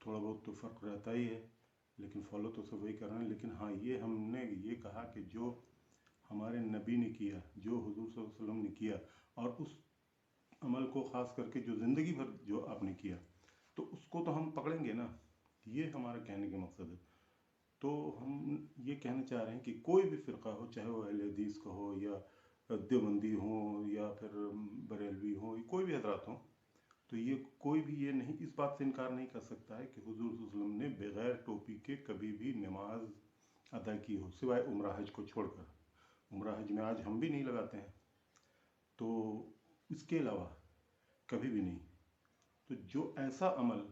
थोड़ा बहुत तो फ़र्क रहता ही है, लेकिन फॉलो तो सब वही कर रहे हैं। लेकिन हाँ, ये हमने ये कहा कि जो हमारे नबी ने किया, जो हुजूर सल्लल्लाहु अलैहि वसल्लम ने किया, और उस अमल को ख़ास करके जो ज़िंदगी भर जो आपने किया, तो उसको तो हम पकड़ेंगे ना। ये हमारा कहने का मकसद है। तो हम ये कहना चाह रहे हैं कि कोई भी फ़िरका हो, चाहे वो अहले हदीस का हो या देवबंदी हो या फिर बरेलवी हो, कोई भी हजरात हो, तो ये कोई भी ये नहीं, इस बात से इनकार नहीं कर सकता है कि हुजूर सल्लल्लाहु अलैहि वसल्लम ने बग़ैर टोपी के कभी भी नमाज अदा की हो, सिवाय उम्रा हज को छोड़कर। उम्रा हज में आज हम भी नहीं लगाते हैं, तो इसके अलावा कभी भी नहीं। तो जो ऐसा अमल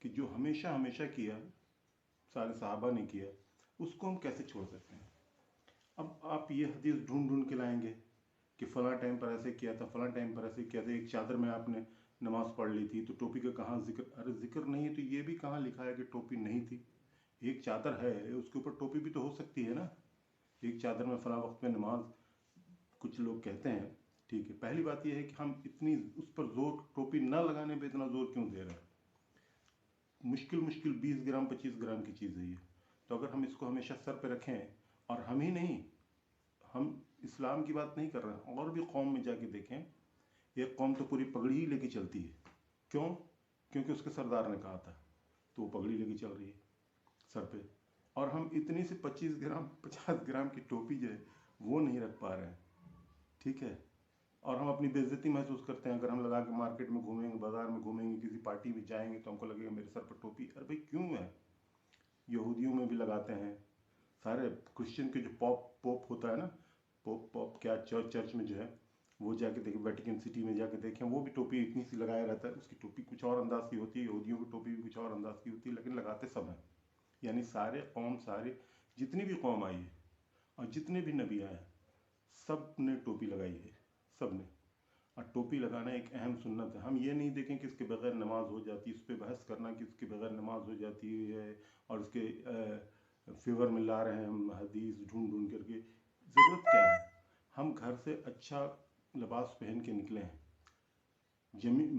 कि जो हमेशा हमेशा किया, सारे सहाबा ने किया, उसको हम कैसे छोड़ सकते हैं। अब आप ये हदीस ढूंढ ढूंढ के लाएंगे कि फ़लाँ टाइम पर ऐसे किया था, फ़लाँ टाइम पर ऐसे किया था, एक चादर में आपने नमाज़ पढ़ ली थी, तो टोपी का कहाँ जिक्र। अरे जिक्र नहीं है तो ये भी कहाँ लिखा है कि टोपी नहीं थी। एक चादर है, उसके ऊपर टोपी भी तो हो सकती है ना। एक चादर में फ़लाँ वक्त में नमाज, कुछ लोग कहते हैं, ठीक है। पहली बात यह है कि हम इतनी उस पर जोर, टोपी न लगाने पर इतना जोर क्यों दे रहे हैं। मुश्किल 20 ग्राम 25 ग्राम की चीज़ है ये। तो अगर हम इसको हमेशा सर पे रखें, और हम ही नहीं, हम इस्लाम की बात नहीं कर रहे हैं, और भी कौम में जाके देखें, एक कौम तो पूरी पगड़ी ही लेके चलती है। क्यों? क्योंकि उसके सरदार ने कहा था, तो वो पगड़ी लेके चल रही है सर पे। और हम इतनी सी 25 ग्राम 50 ग्राम की टोपी जो है वो नहीं रख पा रहे हैं, ठीक है। और हम अपनी बेइज्जती महसूस करते हैं अगर हम लगा के मार्केट में घूमेंगे, बाजार में घूमेंगे, किसी पार्टी में जाएंगे, तो हमको लगेगा मेरे सर पर टोपी। अरे भाई क्यों है? यहूदियों में भी लगाते हैं, सारे क्रिश्चियन के जो पोप होता है ना, पोप क्या, चर्च में जो है, वो जाके देखें, वेटिकन सिटी में जाके देखें, वो भी टोपी इतनी सी लगाया रहता है। उसकी टोपी कुछ और अंदाज की होती है, यहूदियों की टोपी भी कुछ और अंदाज की होती है, लेकिन लगाते सब हैं। यानी सारे कौम, सारे जितनी भी कौम आई है और जितने भी नबी आए हैं, सब ने टोपी लगाई है, सब ने। और टोपी लगाना एक अहम सुन्नत है। हम ये नहीं देखें कि इसके बगैर नमाज हो जाती है, उस पर बहस करना कि इसके बगैर नमाज हो जाती है, और उसके फेवर में ला रहे हैं हम हदीस ढूंढ ढूंढ करके। ज़रूरत क्या है? हम घर से अच्छा लिबास पहन के निकले हैं,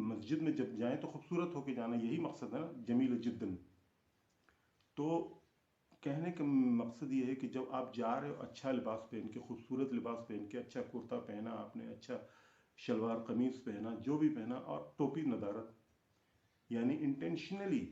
मस्जिद में जब जाएं तो खूबसूरत होके जाना, यही मकसद है ना, जमील जिद्दन। तो कहने का मकसद ये है कि जब आप जा रहे हो अच्छा लिबास पहन के, खूबसूरत लिबास पहन के, अच्छा कुर्ता पहना आपने, अच्छा शलवार कमीज़ पहना, जो भी पहना, और टोपी नदारत, यानी इंटेंशनली,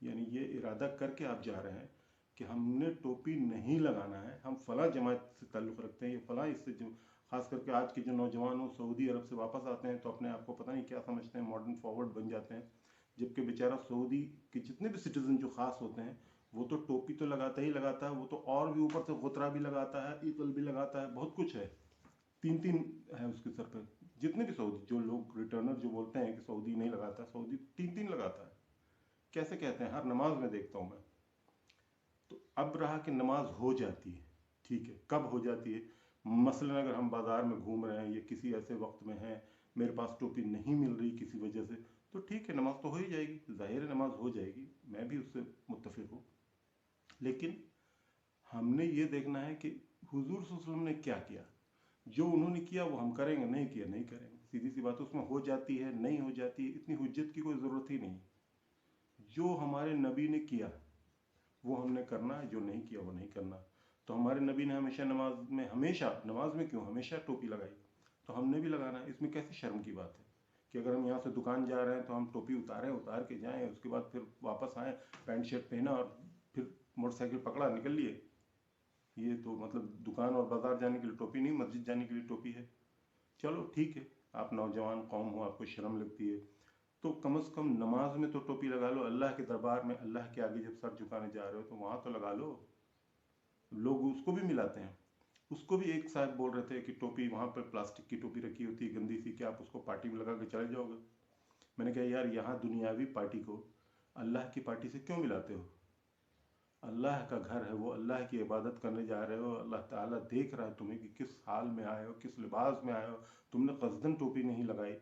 यानी ये इरादा करके आप जा रहे हैं कि हमने टोपी नहीं लगाना है, हम फ़लाँ जमात से ताल्लुक़ रखते हैं, ये फ़लाँ इससे, जो ख़ास करके आज के जो नौजवान हो, सऊदी अरब से वापस आते हैं तो अपने आप को पता नहीं क्या समझते हैं, मॉडर्न फॉरवर्ड बन जाते हैं। जबकि बेचारा सऊदी के जितने भी सिटीज़न जो ख़ास होते हैं, वो तो टोपी तो लगाता ही लगाता है, वो तो और भी ऊपर से गुतरा भी लगाता है, ईतल भी लगाता है, बहुत कुछ है। 3-3 है उसके सर पे। जितने भी सऊदी, जो लोग रिटर्नर जो बोलते हैं कि सऊदी नहीं लगाता, सऊदी 3-3 लगाता है। कैसे कहते हैं? हर नमाज में देखता हूँ मैं। तो अब रहा कि नमाज हो जाती है, ठीक है, कब हो जाती है? मसलन अगर हम बाज़ार में घूम रहे हैं या किसी ऐसे वक्त में हैं, मेरे पास टोपी नहीं मिल रही किसी वजह से, तो ठीक है, नमाज तो हो ही जाएगी, ज़ाहिर है नमाज हो जाएगी, मैं भी उससे मुत्तफिक हूँ। लेकिन हमने ये देखना है कि हुजूर सल्लल्लाहु अलैहि वसल्लम ने क्या किया। जो उन्होंने किया वो हम करेंगे, नहीं किया नहीं करेंगे, सीधी सी बात। उसमें हो जाती है, नहीं हो जाती है, इतनी हुज्जत की कोई ज़रूरत ही नहीं। जो हमारे नबी ने किया वो हमने करना है, जो नहीं किया वो नहीं करना। तो हमारे नबी ने हमेशा नमाज में, हमेशा नमाज में क्यों, हमेशा टोपी लगाई, तो हमने भी लगाना है। इसमें कैसी शर्म की बात है कि अगर हम यहाँ से दुकान जा रहे हैं तो हम टोपी उतारें, उतार के जाएं, उसके बाद फिर वापस आएँ, पैंट शर्ट पहना और फिर मोटरसाइकिल पकड़ा, निकल लिए। ये तो मतलब दुकान और बाजार जाने के लिए टोपी नहीं, मस्जिद जाने के लिए टोपी है। चलो ठीक है, आप नौजवान कौम हो, आपको शर्म लगती है, तो कम से कम नमाज में तो टोपी लगा लो। अल्लाह के दरबार में, अल्लाह के आगे जब सर झुकाने जा रहे हो तो वहाँ तो लगा लो। लोग उसको भी मिलाते हैं। उसको भी एक साहब बोल रहे थे कि टोपी, वहाँ पर प्लास्टिक की टोपी रखी होती है गंदी सी, क्या आप उसको पार्टी में लगा के चले जाओगे? मैंने कहा यार, यहाँ दुनियावी पार्टी को अल्लाह की पार्टी से क्यों मिलाते हो? अल्लाह का घर है वो, अल्लाह की इबादत करने जा रहे हो, अल्लाह ताला देख रहा है तुम्हें कि किस हाल में आए हो, किस लिबास में आए हो। तुमने कस्दन टोपी नहीं लगाई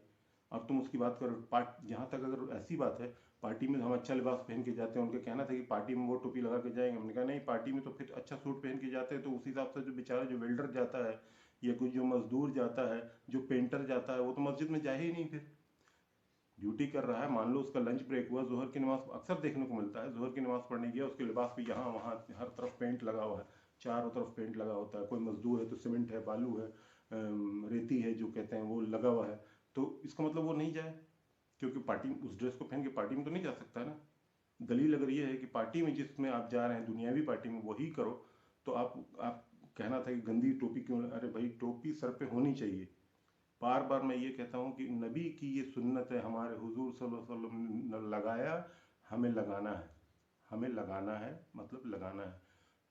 और तुम उसकी बात करो। जहाँ तक अगर ऐसी बात है, पार्टी में हम अच्छा लिबास पहन के जाते हैं, उनका कहना था कि पार्टी में वो टोपी लगा के जाएंगे। हमने कहा नहीं, पार्टी में तो फिर अच्छा सूट पहन के जाते हैं, तो उस हिसाब से जो बेचारा जो वेल्डर जाता है या कोई जो मजदूर जाता है, जो पेंटर जाता है, वो तो मस्जिद में जाए ही नहीं फिर। ड्यूटी कर रहा है, मान लो उसका लंच ब्रेक हुआ, ज़ोहर की नमाज़ अक्सर देखने को मिलता है, ज़ोहर की नमाज़ पढ़ने गया, उसके लिबास पे यहाँ वहाँ हर तरफ पेंट लगा हुआ है, चारों तरफ पेंट लगा होता है, कोई मजदूर है तो सीमेंट है, बालू है, रेती है जो कहते हैं वो लगा हुआ है, तो इसका मतलब वो नहीं जाए, क्योंकि पार्टी उस ड्रेस को पहन के पार्टी में तो नहीं जा सकता है ना। दलील अगर ये है कि पार्टी में जिसमें आप जा रहे हैं दुनियावी पार्टी में वही करो, तो आप कहना था कि गंदी टोपी क्यों, अरे भाई टोपी सर पे होनी चाहिए। बार बार मैं ये कहता हूँ कि नबी की ये सुन्नत है, हमारे हुजूर सल्लल्लाहु अलैहि वसल्लम ने लगाया, हमें लगाना है, हमें लगाना है, मतलब लगाना है।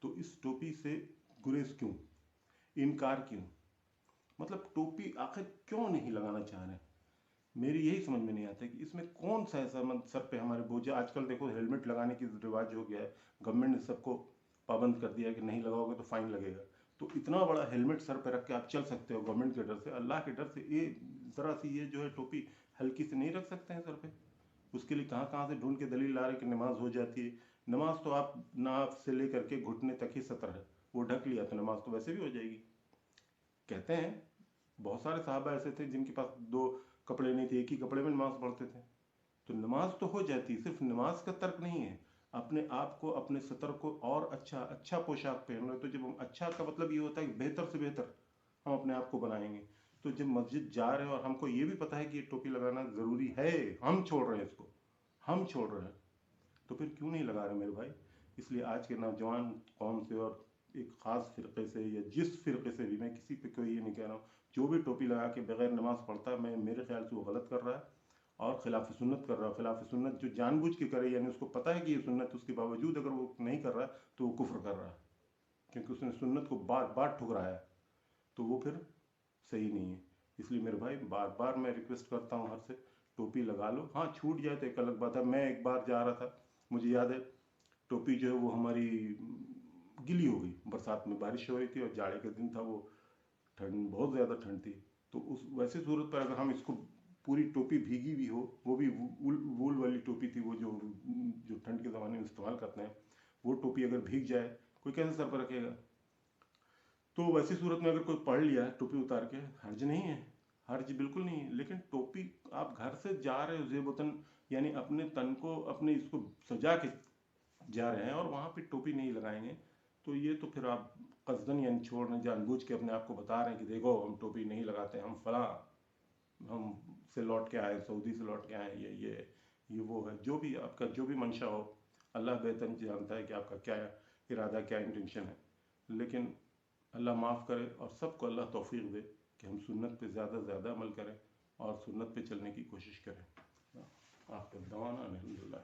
तो इस टोपी से गुरेज क्यों, इनकार क्यों, मतलब टोपी आखिर क्यों नहीं लगाना चाह रहे हैं? मेरी यही समझ में नहीं आता कि इसमें कौन सा ऐसा सर पे हमारे बोझ। आजकल देखो हेलमेट लगाने की रिवाज हो गया है, गवर्नमेंट ने सबको पाबंद कर दिया है कि नहीं लगाओगे तो फाइन लगेगा। तो इतना बड़ा हेलमेट सर पे रख के आप चल सकते हो गवर्नमेंट के डर से, अल्लाह के डर से ये ज़रा सी ये जो है टोपी हल्की से नहीं रख सकते हैं सर पे? उसके लिए कहाँ कहाँ से ढूंढ के दलील ला रहे कि नमाज हो जाती है। नमाज तो आप नाफ से लेकर के घुटने तक ही सतर है, वो ढक लिया तो नमाज तो वैसे भी हो जाएगी। कहते हैं बहुत सारे साहबा ऐसे थे जिनके पास दो कपड़े नहीं थे, एक ही कपड़े में नमाज पढ़ते थे, तो नमाज तो हो जाती। सिर्फ नमाज का तर्क नहीं है, अपने आप को, अपने सतर को और अच्छा अच्छा पोशाक पहन रहे। तो जब हम अच्छा का मतलब ये होता है कि बेहतर से बेहतर हम अपने आप को बनाएंगे। तो जब मस्जिद जा रहे हैं और हमको ये भी पता है कि ये टोपी लगाना ज़रूरी है, हम छोड़ रहे हैं इसको, हम छोड़ रहे हैं, तो फिर क्यों नहीं लगा रहे मेरे भाई? इसलिए आज के नौजवान कौम से और एक ख़ास फ़िरक़े से, या जिस फ़िरक़े से भी, मैं किसी पे कोई ये नहीं कह रहा हूँ, जो भी टोपी लगा के बगैर नमाज़ पढ़ता है, मैं मेरे ख्याल से वो गलत कर रहा है और खिलाफ सुन्नत कर रहा है। खिलाफ सुन्नत जो जानबूझ के करे, यानी उसको पता है कि ये सुन्नत, उसके बावजूद अगर वो नहीं कर रहा तो वो कुफ्र कर रहा है, क्योंकि उसने सुन्नत को बार बार ठुकराया, तो वो फिर सही नहीं है। इसलिए मेरे भाई बार बार मैं रिक्वेस्ट करता हूँ हर से, टोपी लगा लो। हाँ छूट जाए तो एक अलग बात है। मैं एक बार जा रहा था, मुझे याद है, टोपी जो है वो हमारी गीली हो गई, बरसात में बारिश हो रही थी और जाड़े का दिन था, वो ठंड, बहुत ज़्यादा ठंड थी। तो उस वैसे सूरत पर अगर हम इसको, पूरी टोपी भीगी भी हो, वो भी वूल वाली टोपी थी, वो जो जो ठंड के ज़माने में इस्तेमाल करते हैं, वो टोपी अगर भीग जाए, कोई कैसे सर पर रखेगा? तो वैसी सूरत में अगर कोई पढ़ लिया टोपी उतार के, हर्ज नहीं है, हर्ज बिल्कुल नहीं है। लेकिन टोपी आप घर से जा रहे हो जेबतन, यानी अपने तन को, अपने इसको सजा के जा रहे हैं और वहाँ पे टोपी नहीं लगाएंगे, तो ये तो फिर आप कसदन यानी छोड़ने, जानबूझ के अपने आप को बता रहे हैं कि देखो हम टोपी नहीं लगाते, हम फला, हम से लौट के आए, सऊदी से लौट के आए, ये वो है। जो भी आपका जो भी मंशा हो, अल्लाह बेहतर जानता है कि आपका क्या इरादा, क्या इंटेंशन है। लेकिन अल्लाह माफ़ करे और सबको अल्लाह तौफीक दे कि हम सुन्नत पे ज़्यादा से ज़्यादा अमल करें और सुन्नत पे चलने की कोशिश करें। आपका दवाना अल्हम्दुलिल्लाह।